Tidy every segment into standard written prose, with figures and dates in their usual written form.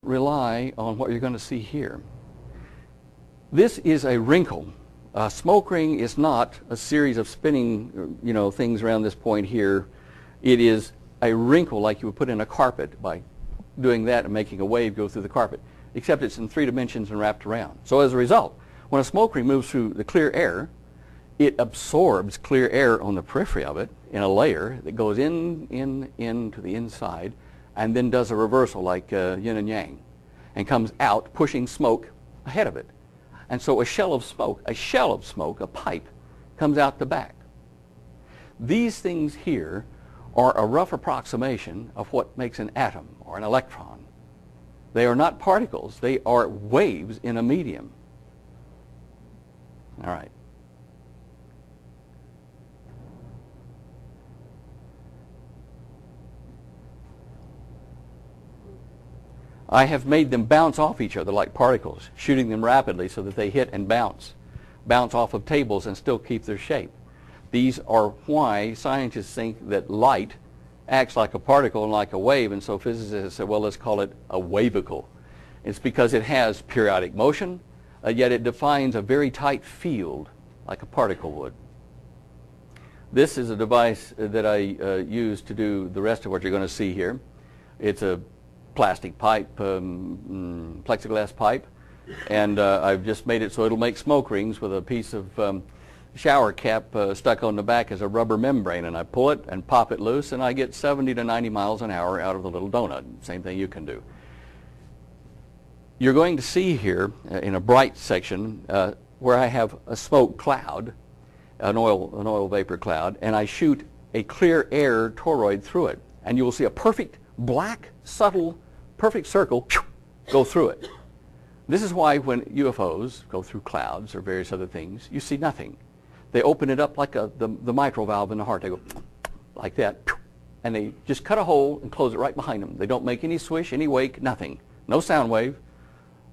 rely on what you're going to see here. This is a wrinkle. A smoke ring is not a series of spinning, things around this point here. It is a wrinkle like you would put in a carpet by doing that and making a wave go through the carpet, except it's in 3 dimensions and wrapped around. So as a result, when a smoke ring moves through the clear air, it absorbs clear air on the periphery of it in a layer that goes in to the inside and then does a reversal like yin and yang and comes out pushing smoke ahead of it. And so a shell of smoke, a pipe, comes out the back. These things here are a rough approximation of what makes an atom or an electron. They are not particles. They are waves in a medium. All right. I have made them bounce off each other like particles, shooting them rapidly so that they hit and bounce off of tables and still keep their shape. These are why scientists think that light acts like a particle and like a wave, and so physicists say, well, let's call it a wavicle. It's because it has periodic motion, yet it defines a very tight field like a particle would. This is a device that I use to do the rest of what you're going to see here. It's a plastic pipe, plexiglass pipe, and I've just made it so it'll make smoke rings with a piece of shower cap stuck on the back as a rubber membrane, and I pull it and pop it loose and I get 70 to 90 miles an hour out of the little donut. Same thing you can do. You're going to see here in a bright section where I have a smoke cloud, an oil vapor cloud, and I shoot a clear air toroid through it, and you will see a perfect black, subtle, perfect circle go through it. This is why when UFOs go through clouds or various other things, you see nothing. They open it up like the mitral valve in the heart. They go like that, and they just cut a hole and close it right behind them. They don't make any swish, any wake, nothing. No sound wave,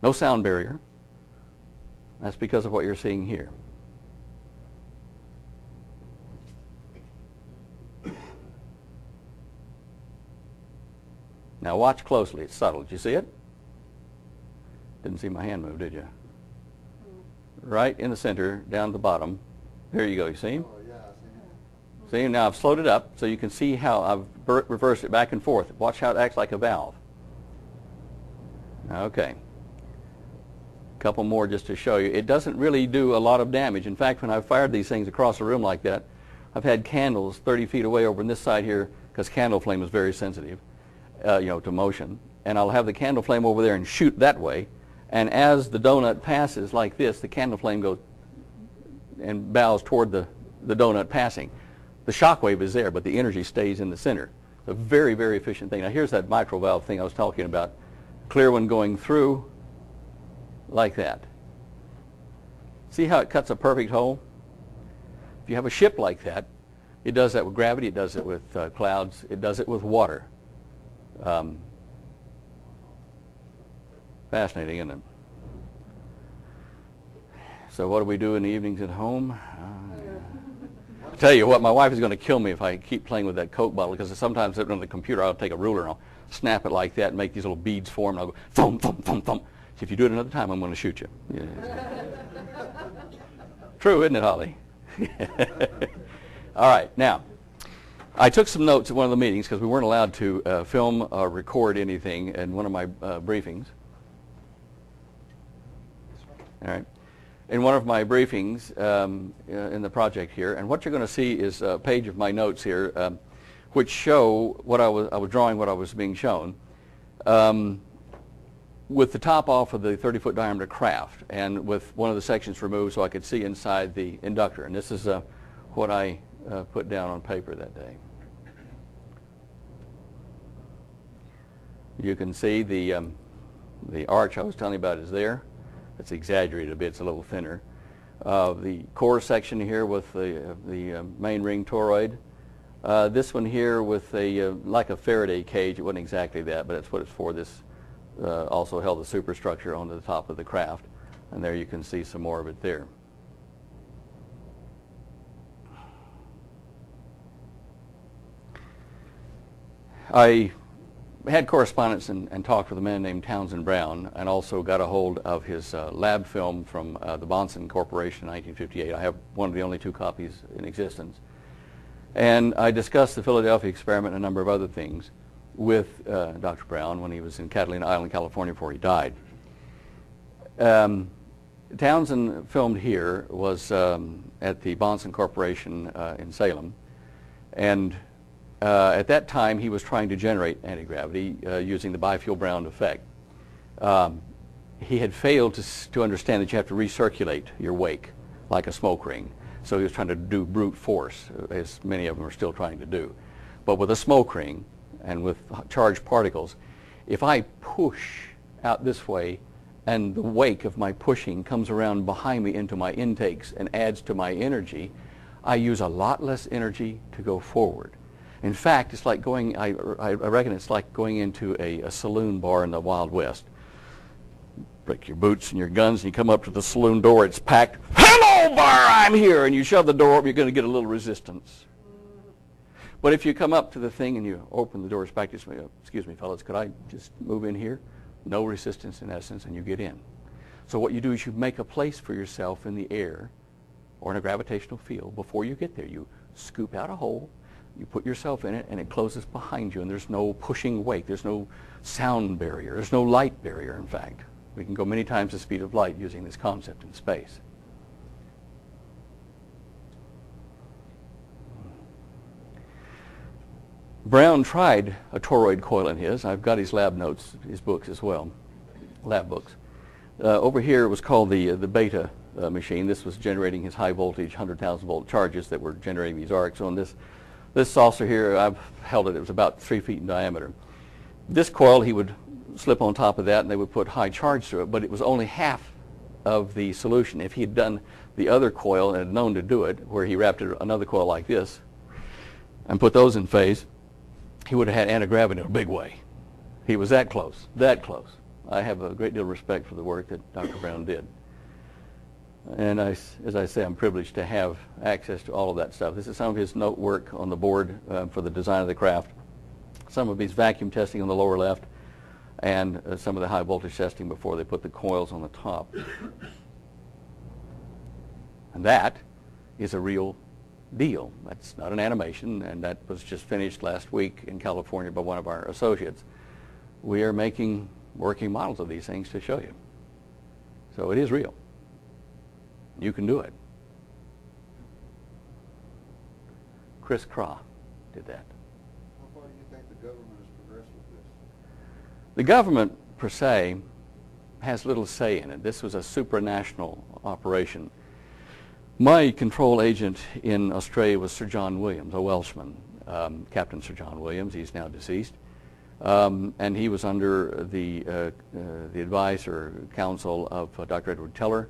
no sound barrier. That's because of what you're seeing here. Now watch closely. It's subtle. Did you see it? Didn't see my hand move, did you? Right in the center, down at the bottom. There you go. You see him? Oh, yeah, I See, now I've slowed it up so you can see how I've reversed it back and forth. Watch how it acts like a valve. Okay. A couple more just to show you. It doesn't really do a lot of damage. In fact, when I've fired these things across a room like that, I've had candles 30 feet away over on this side here, because candle flame is very sensitive, to motion. And I'll have the candle flame over there and shoot that way. And as the donut passes like this, the candle flame goes and bows toward the donut passing. The shock wave is there, but the energy stays in the center. It's a very, very efficient thing. Now here's that mitral valve thing I was talking about. Clear one going through like that. See how it cuts a perfect hole? If you have a ship like that, it does that with gravity, it does it with clouds, it does it with water. Fascinating, isn't it? So what do we do in the evenings at home? I'll tell you what, my wife is going to kill me if I keep playing with that Coke bottle, because sometimes on the computer I'll take a ruler and I'll snap it like that and make these little beads form, and I'll go thump, thump, thump, thump. So if you do it another time, I'm going to shoot you. Yeah. True, isn't it, Holly? All right, now, I took some notes at one of the meetings because we weren't allowed to film or record anything in one of my briefings. All right. In one of my briefings in the project here, and what you're going to see is a page of my notes here, which show what I was drawing, what I was being shown, with the top off of the 30-foot diameter craft, and with one of the sections removed so I could see inside the inductor. And this is what I put down on paper that day. You can see the arch I was telling you about is there. It's exaggerated a bit. It's a little thinner. The core section here with the main ring toroid. This one here with like a Faraday cage. It wasn't exactly that, but that's what it's for. This also held the superstructure onto the top of the craft, and there you can see some more of it there. I had correspondence and talked with a man named Townsend Brown, and also got a hold of his lab film from the Bonson Corporation in 1958. I have one of the only 2 copies in existence. And I discussed the Philadelphia experiment and a number of other things with Dr. Brown when he was in Catalina Island, California, before he died. Townsend filmed here was at the Bonson Corporation in Salem, and at that time he was trying to generate anti-gravity using the bifeel-Brown effect. He had failed to understand that you have to recirculate your wake like a smoke ring. So he was trying to do brute force, as many of them are still trying to do. But with a smoke ring and with charged particles, if I push out this way and the wake of my pushing comes around behind me into my intakes and adds to my energy, I use a lot less energy to go forward. In fact, it's like going, I reckon it's like going into a saloon bar in the Wild West. Break your boots and your guns and you come up to the saloon door, it's packed. Hello, bar, I'm here. And you shove the door up, you're going to get a little resistance. But if you come up to the thing and you open the doors back, excuse me, fellas, could I just move in here? No resistance in essence, and you get in. So what you do is you make a place for yourself in the air or in a gravitational field. Before you get there, you scoop out a hole, you put yourself in it, and it closes behind you, and there's no pushing wake, there's no sound barrier, there's no light barrier, in fact. We can go many times the speed of light using this concept in space. Brown tried a toroid coil in his. I've got his lab notes, his books as well, lab books. Over here it was called the beta machine. This was generating his high voltage 100,000 volt charges that were generating these arcs. So on this saucer here, I've held it, it was about 3 feet in diameter. This coil he would slip on top of that and they would put high charge through it, but it was only half of the solution. If he had done the other coil and had known to do it, where he wrapped another coil like this and put those in phase, he would have had anti-gravity in a big way. He was that close, that close. I have a great deal of respect for the work that Dr. Brown did. And as I say, I'm privileged to have access to all of that stuff. This is some of his note work on the board for the design of the craft, some of his vacuum testing on the lower left, and some of the high voltage testing before they put the coils on the top. And that is a real deal. That's not an animation, and that was just finished last week in California by one of our associates. We are making working models of these things to show you. So it is real. You can do it. Chris Craw did that. How far do you think the government has progressed with this? The government, per se, has little say in it. This was a supranational operation. My control agent in Australia was Sir John Williams, a Welshman, Captain Sir John Williams. He's now deceased. And he was under the advice or counsel of Dr. Edward Teller.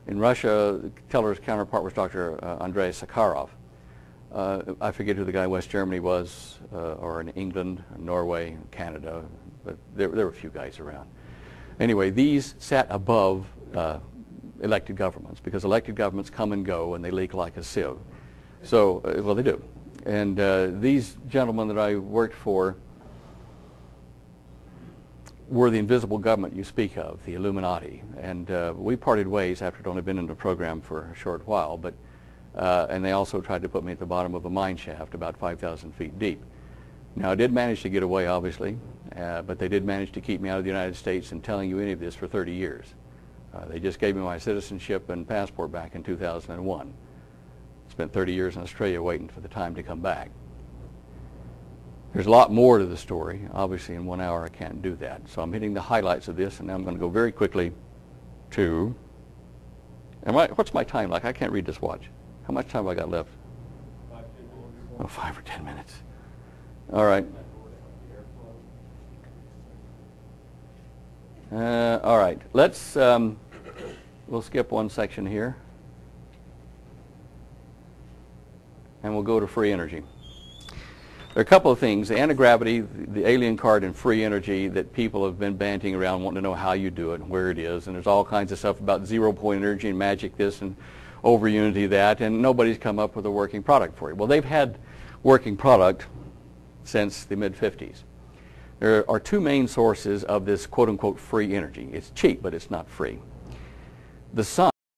In Russia, Teller's counterpart was Dr. Andrei Sakharov. I forget who the guy in West Germany was, or in England, Norway, Canada, but there were a few guys around. Anyway, these sat above elected governments, because elected governments come and go and they leak like a sieve. So, well, they do. And these gentlemen that I worked for were the invisible government you speak of, the Illuminati. And we parted ways after I'd only been in the program for a short while, but and they also tried to put me at the bottom of a mine shaft about 5,000 feet deep. Now, I did manage to get away, obviously, but they did manage to keep me out of the United States and telling you any of this for 30 years. They just gave me my citizenship and passport back in 2001. Spent 30 years in Australia waiting for the time to come back. There's a lot more to the story. Obviously, in 1 hour, I can't do that. So I'm hitting the highlights of this, and now I'm going to go very quickly to... what's my time like? I can't read this watch. How much time have I got left? 5 or 10 minutes. Oh, 5 or 10 minutes. All right. All right. Let's... we'll skip one section here. And we'll go to free energy. There are a couple of things, the anti-gravity, the alien card, and free energy that people have been banting around wanting to know how you do it and where it is. And there's all kinds of stuff about zero-point energy and magic this and over unity that, and nobody's come up with a working product for it. Well, they've had working product since the mid-50s. There are two main sources of this quote-unquote free energy. It's cheap, but it's not free. The sun